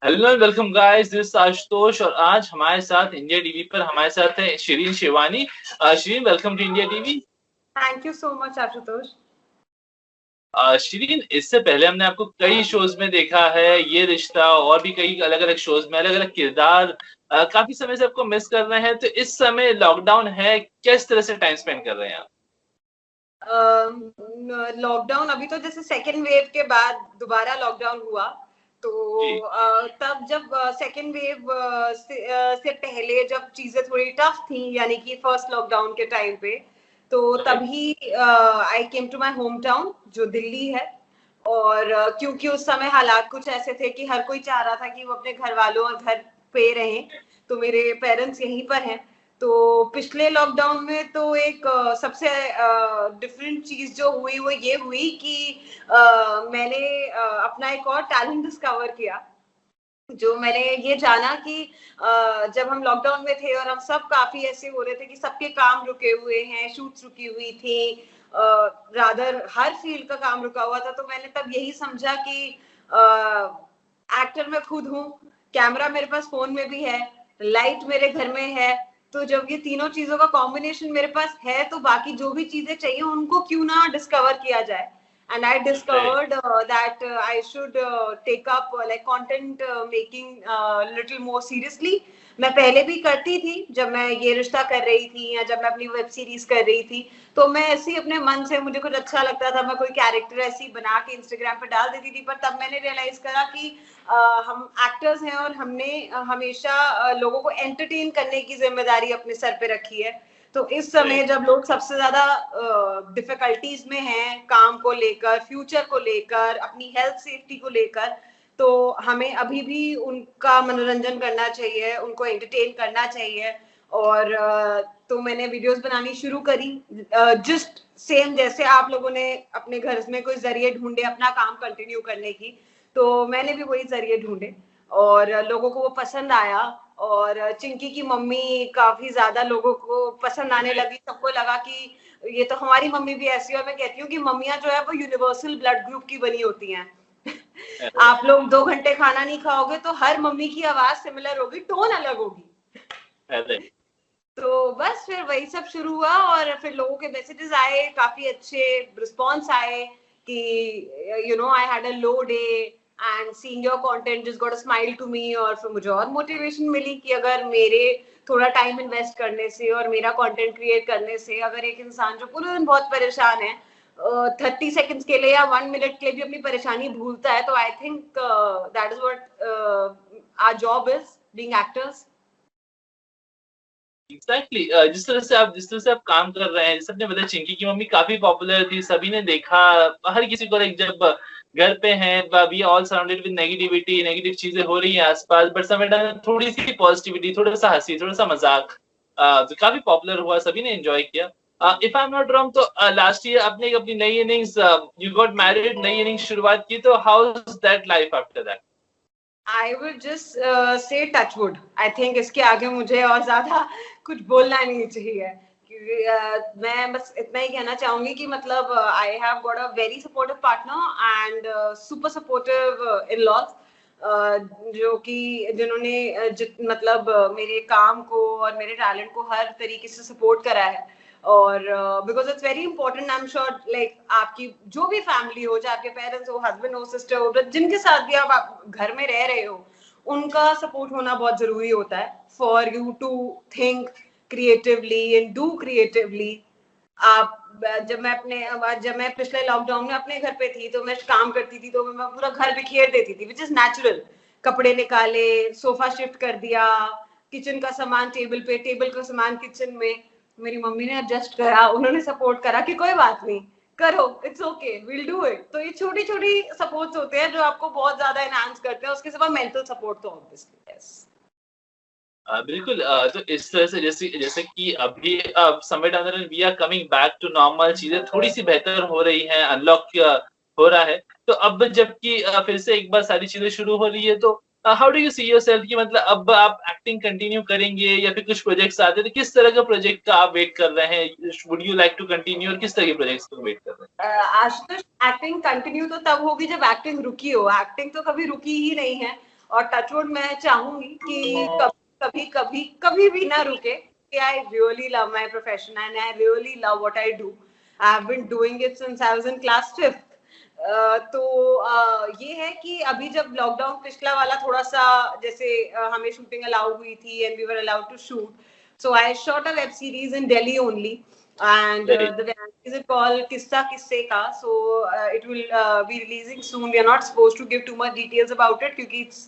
Hello welcome guys, this Ashutosh और आज हमारे साथ इंडिया टीवी पर हमारे साथ है Shirin Shivani. Shirin, welcome to India TV. Thank you so much Ashutosh. Shirin, इससे पहले हमने आपको कई शोज में देखा है, ये रिश्ता और भी कई अलग अलग शोज में अलग अलग किरदार। काफी समय से आपको मिस कर रहे हैं, तो इस समय लॉकडाउन है, किस तरह से टाइम स्पेंड कर रहे हैं आप? लॉकडाउन अभी तो जैसे सेकेंड वेव के बाद दोबारा लॉकडाउन हुआ तो जी। तब जब सेकेंड वेव से पहले जब चीजें थोड़ी टफ थी, यानी कि फर्स्ट लॉकडाउन के टाइम पे, तो तभी I came to my hometown जो दिल्ली है। और क्योंकि उस समय हालात कुछ ऐसे थे कि हर कोई चाह रहा था कि वो अपने घर वालों और घर पे रहें, तो मेरे पेरेंट्स यहीं पर हैं। तो पिछले लॉकडाउन में तो एक सबसे डिफरेंट चीज जो हुई वो ये हुई कि मैंने अपना एक और टैलेंट डिस्कवर किया। जो मैंने ये जाना कि जब हम लॉकडाउन में थे और हम सब काफी ऐसे हो रहे थे कि सबके काम रुके हुए हैं, शूट्स रुकी हुई थी, रादर हर फील्ड का काम रुका हुआ था, तो मैंने तब यही समझा कि एक्टर मैं खुद हूँ, कैमरा मेरे पास फोन में भी है, लाइट मेरे घर में है। तो जब ये तीनों चीजों का कॉम्बिनेशन मेरे पास है, तो बाकी जो भी चीजें चाहिए उनको क्यों ना डिस्कवर किया जाए। And I discovered that I should take up like content making little more seriously. मैं पहले भी करती थी, जब मैं ये रिश्ता कर रही थी या जब मैं अपनी वेब सीरीज कर रही थी, तो मैं ऐसे ही अपने मन से मुझे कुछ अच्छा लगता था, मैं कोई कैरेक्टर ऐसी बना के इंस्टाग्राम पे डाल देती थी। पर तब मैंने रियलाइज करा कि हम एक्टर्स हैं और हमने हमेशा लोगों को एंटरटेन करने की जिम्मेदारी अपने सर पे रखी है। तो इस समय जब लोग सबसे ज्यादा डिफिकल्टीज में हैं, काम को लेकर, फ्यूचर को लेकर, अपनी हेल्थ सेफ्टी को लेकर, तो हमें अभी भी उनका मनोरंजन करना चाहिए, उनको एंटरटेन करना चाहिए। और तो मैंने वीडियोस बनानी शुरू करी, जस्ट सेम जैसे आप लोगों ने अपने घर में कोई जरिए ढूंढे अपना काम कंटिन्यू करने की, तो मैंने भी वही जरिए ढूंढे और लोगों को वो पसंद आया। और चिंकी की मम्मी काफी ज्यादा लोगों को पसंद आने लगी, सबको लगा कि ये तो हमारी मम्मी भी ऐसी है। और मैं कहती हूँ कि मम्मियां जो है वो यूनिवर्सल ब्लड ग्रुप की बनी होती हैं। आप लोग 2 घंटे खाना नहीं खाओगे तो हर मम्मी की आवाज सिमिलर होगी, टोन अलग होगी। तो बस फिर वही सब शुरू हुआ और फिर लोगों के मैसेजेस आए, काफी अच्छे रिस्पॉन्स आए कि you know I had a low day and seeing your content just got a smile to me. और फिर मुझे और मोटिवेशन मिली कि अगर मेरे थोड़ा टाइम इन्वेस्ट करने से और मेरा कंटेंट क्रिएट करने से अगर एक इंसान जो पूरे दिन बहुत परेशान है 30 सेकेंड्स के लिए या 1 मिनट के लिए भी अपनी परेशानी भूलता है, तो I think that is what our job is being actors. Exactly जिस तरह से आप काम कर रहे हैं, जैसे आपने बताया चिंकी की मम्मी काफी पॉपुलर थी, सभी ने देखा। हर किसी को like, जब घर पे हैं, we all surrounded with negativity, negative चीजें हो रही हैं आसपास, बट समय थोड़ी सी पॉजिटिविटी, थोड़ा सा हंसी, थोड़ा सा मजाक, तो काफी पॉपुलर हुआ, सभी ने एंजॉय किया। If I am not wrong, तो लास्ट ईयर आपने अपनी नई इनिंग्स, यू गॉट मैरिड, नई इनिंग्स शुरुआत की, तो how is that life after that? I would just say touch wood. I think इसके आगे मुझे और ज्यादा कुछ बोलना नहीं चाहिए, क्योंकि मैं बस इतना ही कहना चाहूंगी कि मतलब I have got a very supportive partner and super supportive in-laws, जो कि जिन्होंने मतलब मेरे काम को और मेरे टैलेंट को हर तरीके से सपोर्ट करा है। और because it's very important, I am sure like आपकी जो भी फैमिली हो, चाहे आपके पेरेंट्स हो, हस्बैंड हो, सिस्टर हो, जिनके साथ भी आप घर में रह रहे हो, उनका सपोर्ट होना बहुत जरूरी होता है for you to think creatively and do creatively. आप जब मैं पिछले लॉकडाउन में अपने घर पे थी तो मैं काम करती थी, तो मैं पूरा घर बिखेर देती थी, विच इज नेचुरल। कपड़े निकाले, सोफा शिफ्ट कर दिया, किचन का सामान टेबल पे, टेबल का सामान किचन में। मेरी मम्मी ने एडजस्ट करा, उन्होंने सपोर्ट करा कि कोई बात नहीं, करो, it's okay, will do it. तो ये छोटी छोटी सपोर्ट्स होते हैं जो आपको बहुत ज्यादा एनहांस करते हैं। उसके सिवा मेंटल सपोर्ट तो ऑब्वियसली यस। बिल्कुल। तो इस तरह से जैसे जैसे कि अभी समय down the line we are coming back to normal, चीजें थोड़ी सी बेहतर हो रही हैं, अनलॉक हो रहा है। तो अब जबकि फिर से एक बार सारी चीजें शुरू हो रही है, तो how do you see yourself कि मतलब अब आप एक्टिंग कंटिन्यू करेंगे या फिर कुछ प्रोजेक्ट्स आते हैं, तो किस तरह का प्रोजेक्ट का आप वेट कर रहे हैं? Would you like to continue और किस तरह के प्रोजेक्ट्स को वेट कर रहे आशुतोष, एक्टिंग कंटिन्यू तो तब होगी जब एक्टिंग रुकी हो। एक्टिंग तो कभी रुकी ही नहीं है। और टचवुड मैं चाहूंगी कि कभी कभी कभी भी ना रुके, कि I really love my profession and I really love what I do. I have been doing it since I was in class 5th. ये है कि अभी जब लॉकडाउन पिछला वाला थोड़ा सा जैसे हमें शूटिंग अलाउ हुई थी and we were allowed to shoot, so I shot a web series in Delhi only. And the web series is called Kissa Kisse Ka. So it will be releasing soon. We are not supposed to give too much details about it क्योंकि it's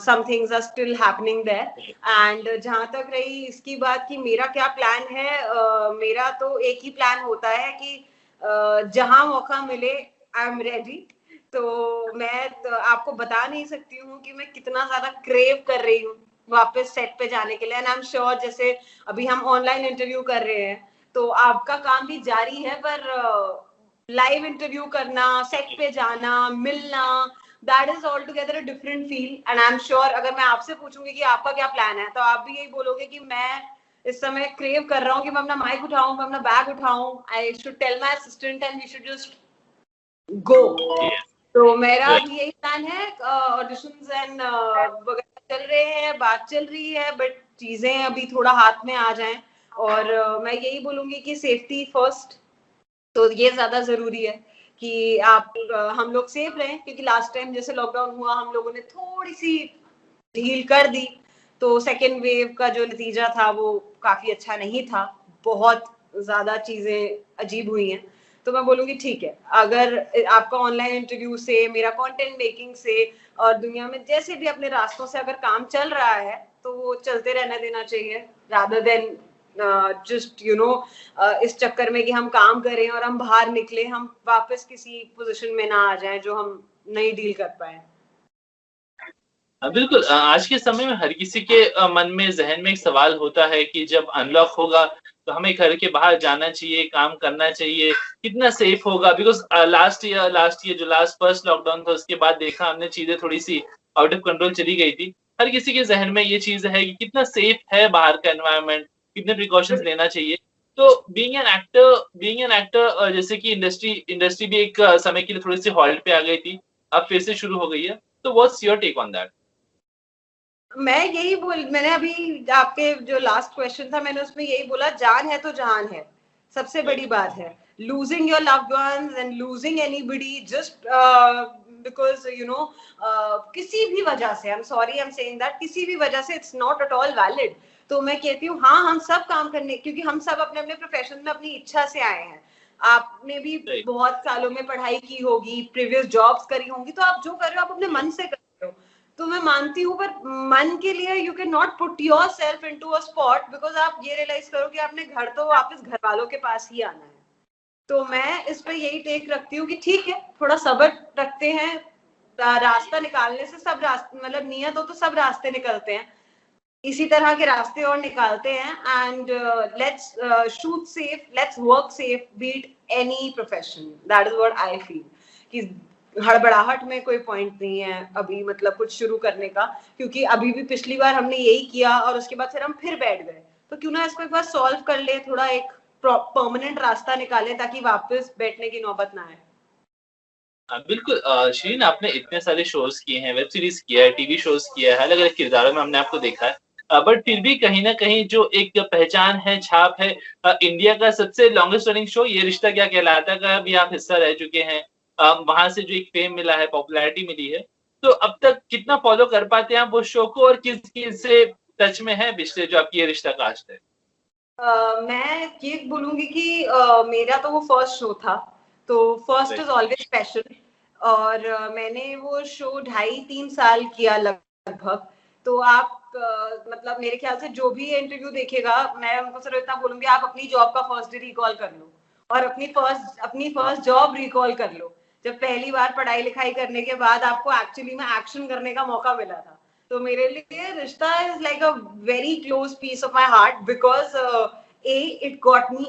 some things are still happening there. And जहाँ तक रही इसकी बात कि मेरा क्या plan है, मेरा तो एक ही प्लान होता है कि जहाँ मौका मिले आई एम रेडी. तो मैं तो आपको बता नहीं सकती हूँ कि मैं कितना ज्यादा क्रेव कर रही हूँ वापस सेट पे जाने के लिए. एंड आई एम श्योर जैसे अभी हम ऑनलाइन इंटरव्यू कर रहे हैं तो आपका काम भी जारी है, पर लाइव इंटरव्यू करना, सेट पे जाना, मिलना, that is all together a different feel. And I am sure अगर मैं आपसे पूछूंगी कि आपका क्या प्लान है तो आप भी यही बोलोगे कि मैं इस समय क्रेव कर रहा हूँ कि मैं अपना माइक उठाऊं, मैं अपना बैग उठाऊं. I should tell my assistant and we should just go. तो मेरा भी यही प्लान है. ऑडिशंस एंड वगैरह चल रहे हैं, बात चल रही है, बट चीजें अभी थोड़ा हाथ में आ जाएं. और मैं यही बोलूंगी कि सेफ्टी फर्स्ट, तो ये ज्यादा जरूरी है कि आप हम लोग सेफ रहें. क्योंकि लास्ट टाइम जैसे लॉकडाउन हुआ हम लोगों ने थोड़ी सी ढील कर दी तो सेकेंड वेव का जो नतीजा था वो काफी अच्छा नहीं था. बहुत ज्यादा चीजें अजीब हुई हैं. तो मैं बोलूंगी ठीक है, अगर आपका ऑनलाइन इंटरव्यू से, मेरा कंटेंट मेकिंग से और दुनिया में जैसे भी अपने रास्तों से अगर काम चल रहा है तो वो चलते रहने देना चाहिए, रादर देन जस्ट इस चक्कर में कि हम काम करें और हम बाहर निकले, हम वापस किसी पोजीशन में ना आ जाएं जो हम नहीं डील कर पाए. बिल्कुल आज के समय में हर किसी के मन में, जहन में एक सवाल होता है कि जब अनलॉक होगा तो हमें घर के बाहर जाना चाहिए, काम करना चाहिए, कितना सेफ होगा. बिकॉज लास्ट ईयर जो लास्ट फर्स्ट लॉकडाउन था उसके बाद देखा हमने चीजें थोड़ी सी आउट ऑफ कंट्रोल चली गई थी. हर किसी के जहन में ये चीज है कि कितना सेफ है बाहर का एनवायरनमेंट, कितने प्रिकॉशंस लेना चाहिए. तो बीइंग एन एक्टर जैसे कि इंडस्ट्री भी एक समय के लिए थोड़ी सी हॉल्ट पे आ गई थी, अब फिर से शुरू हो गई है. तो what's your take on that? मैंने अभी आपके जो लास्ट क्वेश्चन था मैंने उसमें यही बोला, जान है तो जान है, सबसे बड़ी बात है. Losing your loved ones and losing anybody just because किसी भी वजह से, I am sorry I am saying that, किसी भी वजह से it's not at all valid. तो मैं कहती हूँ हाँ, हम सब काम करने, क्योंकि हम सब अपने अपने प्रोफेशन में अपनी इच्छा से आए हैं. आपने भी बहुत सालों में पढ़ाई की होगी, प्रीवियस जॉब्स करी होंगी, तो आप जो कर रहे हो आप अपने मन से कर रहे हो. तो मैं मानती हूँ, पर मन के लिए you can not put yourself into a spot, because आप ये रियलाइज करो कि आपने घर तो वापस घर वालों के पास ही आना है. तो मैं इस पे यही टेक रखती हूँ कि ठीक है, थोड़ा सब्र रखते हैं, रास्ता निकालने से सब रास्ते, मतलब नियत हो तो सब रास्ते निकलते हैं, इसी तरह के रास्ते और निकालते हैं. And let's shoot safe, let's work safe, beat any profession. That is what I feel कि हड़बड़ाहट में कोई पॉइंट नहीं है अभी, मतलब कुछ शुरू करने का. क्योंकि अभी भी पिछली बार हमने यही किया और उसके बाद फिर हम फिर बैठ गए. तो क्यों ना इसको एक बार सॉल्व कर ले, थोड़ा एक परमानेंट रास्ता निकाले ताकि वापस बैठने की नौबत ना आए. बिल्कुल शीरीन, आपने इतने सारे शोज किए हैं, वेब सीरीज किया है, टीवी शोज किया है, अलग अलग किरदारों में हमने आपको देखा है. बट फिर भी कहीं ना कहीं जो एक पहचान है, छाप है, इंडिया का सबसे लॉन्गेस्ट रनिंग शो ये रिश्ता क्या कहलाता का भी आप हिस्सा रह चुके हैं. वहां से जो एक फेम मिला है, पॉपुलैरिटी मिली है. तो अब तक कितना फॉलो कर पाते हैं आप वो शो को, और किस किस से टच में है पिछले जो आपकी ये रिश्ता कास्ट है? मैं ये बोलूंगी कि मेरा तो वो फर्स्ट शो था, तो फर्स्ट इज ऑलवेज स्पेशल. और मैंने वो शो 2.5-3 साल किया लगभग. तो आप मतलब मेरे ख्याल से जो भी इंटरव्यू देखेगा, मैं उनको सिर्फ इतना बोलूंगी, आप अपनी जॉब का फर्स्ट डे रिकॉल कर लो और अपनी फर्स्ट जॉब रिकॉल कर लो, जब पहली बार पढ़ाई लिखाई करने के बाद आपको एक्चुअली में एक्शन करने का मौका मिला था. तो मेरे लिए रिश्ता is like a very close piece of my heart, because it got me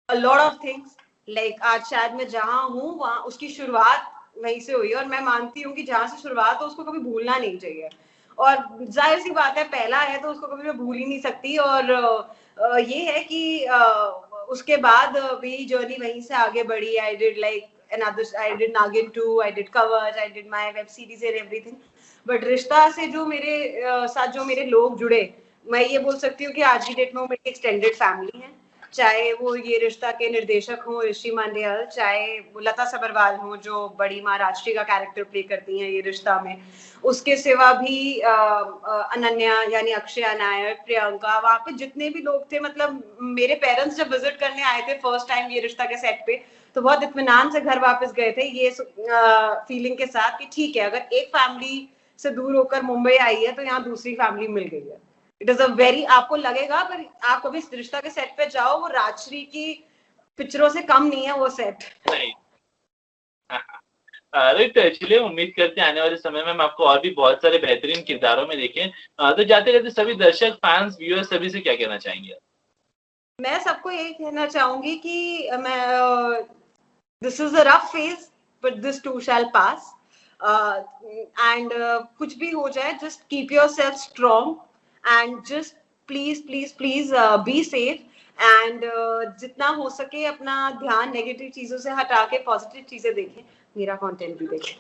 a lot of things. Like आज शायद मैं जहाँ हूँ वहाँ उसकी शुरुआत वहीं से हुई है, और मैं मानती हूँ कि जहाँ से शुरुआत हो उसको कभी भूलना नहीं चाहिए. और जाहिर सी बात है, पहला है तो उसको कभी मैं भूल ही नहीं सकती. और ये है कि उसके बाद भी जर्नी वहीं से आगे बढ़ी. I did like another, I did Nagin 2, I did Kavach, I did my web series and everything. But रिश्ता से जो मेरे साथ जो मेरे लोग जुड़े, मैं ये बोल सकती हूँ कि आज की डेट में वो मेरी एक्सटेंडेड फैमिली है। चाहे वो ये रिश्ता के निर्देशक हों ऋषि मांडियाल, चाहे वो लता सबरवाल हों जो बड़ी माँ राजश्री का कैरेक्टर प्ले करती हैं ये रिश्ता में, उसके सिवा भी अनन्या यानी अक्षया नायर, प्रियंका, वहाँ पे जितने भी लोग थे, मतलब मेरे पेरेंट्स जब विजिट करने आए थे फर्स्ट टाइम ये रिश्ता के सेट पे, तो बहुत इत्मीनान से घर वापस गए थे ये फीलिंग के साथ कि ठीक है, अगर एक फैमिली से दूर होकर मुंबई आई है तो यहाँ दूसरी फैमिली मिल गई है। इट इज अ वेरी, आपको लगेगा पर आप कभी इस रिश्ता के सेट पे जाओ, वो राजश्री की पिक्चरों से कम नहीं है वो सेट। राइट, चलिए उम्मीद करते हैं आने वाले समय में हम आपको और भी बहुत सारे बेहतरीन किरदारों में देखें। तो जाते जाते सभी दर्शक, फैंस, व्यूअर्स सभी से क्या कहना चाहेंगे? मैं सबको यही कहना चाहूंगी कि मैं this is a rough phase but this to shell pass, and कुछ भी हो जाए just keep your self strong and just please please please be safe, and जितना हो सके अपना ध्यान नेगेटिव चीजों से हटा के पॉजिटिव चीजें देखें, मेरा कंटेंट भी देखें।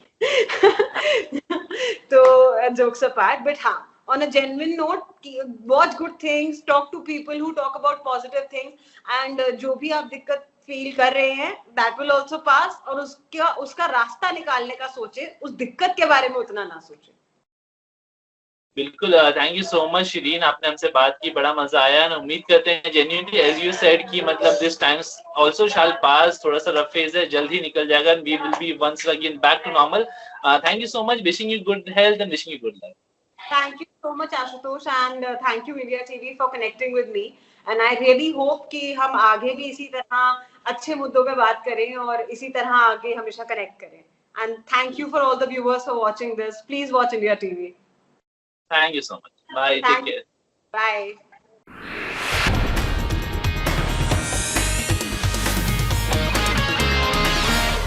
तो जोक्स अपार्ट, बट हाँ, on a genuine note, watch good things, talk to people who talk about positive things, and जो भी आप दिक्कत फील कर रहे हैं that will also pass, और उसका रास्ता निकालने का सोचे, उस दिक्कत के बारे में उतना ना सोचे। बिल्कुल, thank you so much Shirin, आपने हमसे बात की, बड़ा मजा आया। और उम्मीद करते हैं जेन्युइनली एज यू सेड कि मतलब this times also shall pass, थोड़ा सा रफ फेज है, जल्द ही निकल जाएगा, we will be once again back to normal. Thank you so much, wishing you good health and wishing you good luck. Thank you so much Ashutosh, and thank you India TV for connecting with me, and I really hope कि हम आगे भी इसी तरह अच्छे मुद्दों पे बात करें और इसी तरह आगे हमेशा कनेक्ट करें। And thank you for all the viewers for watching this. Please watch India TV. Thank you so much. Bye. Take care. Bye.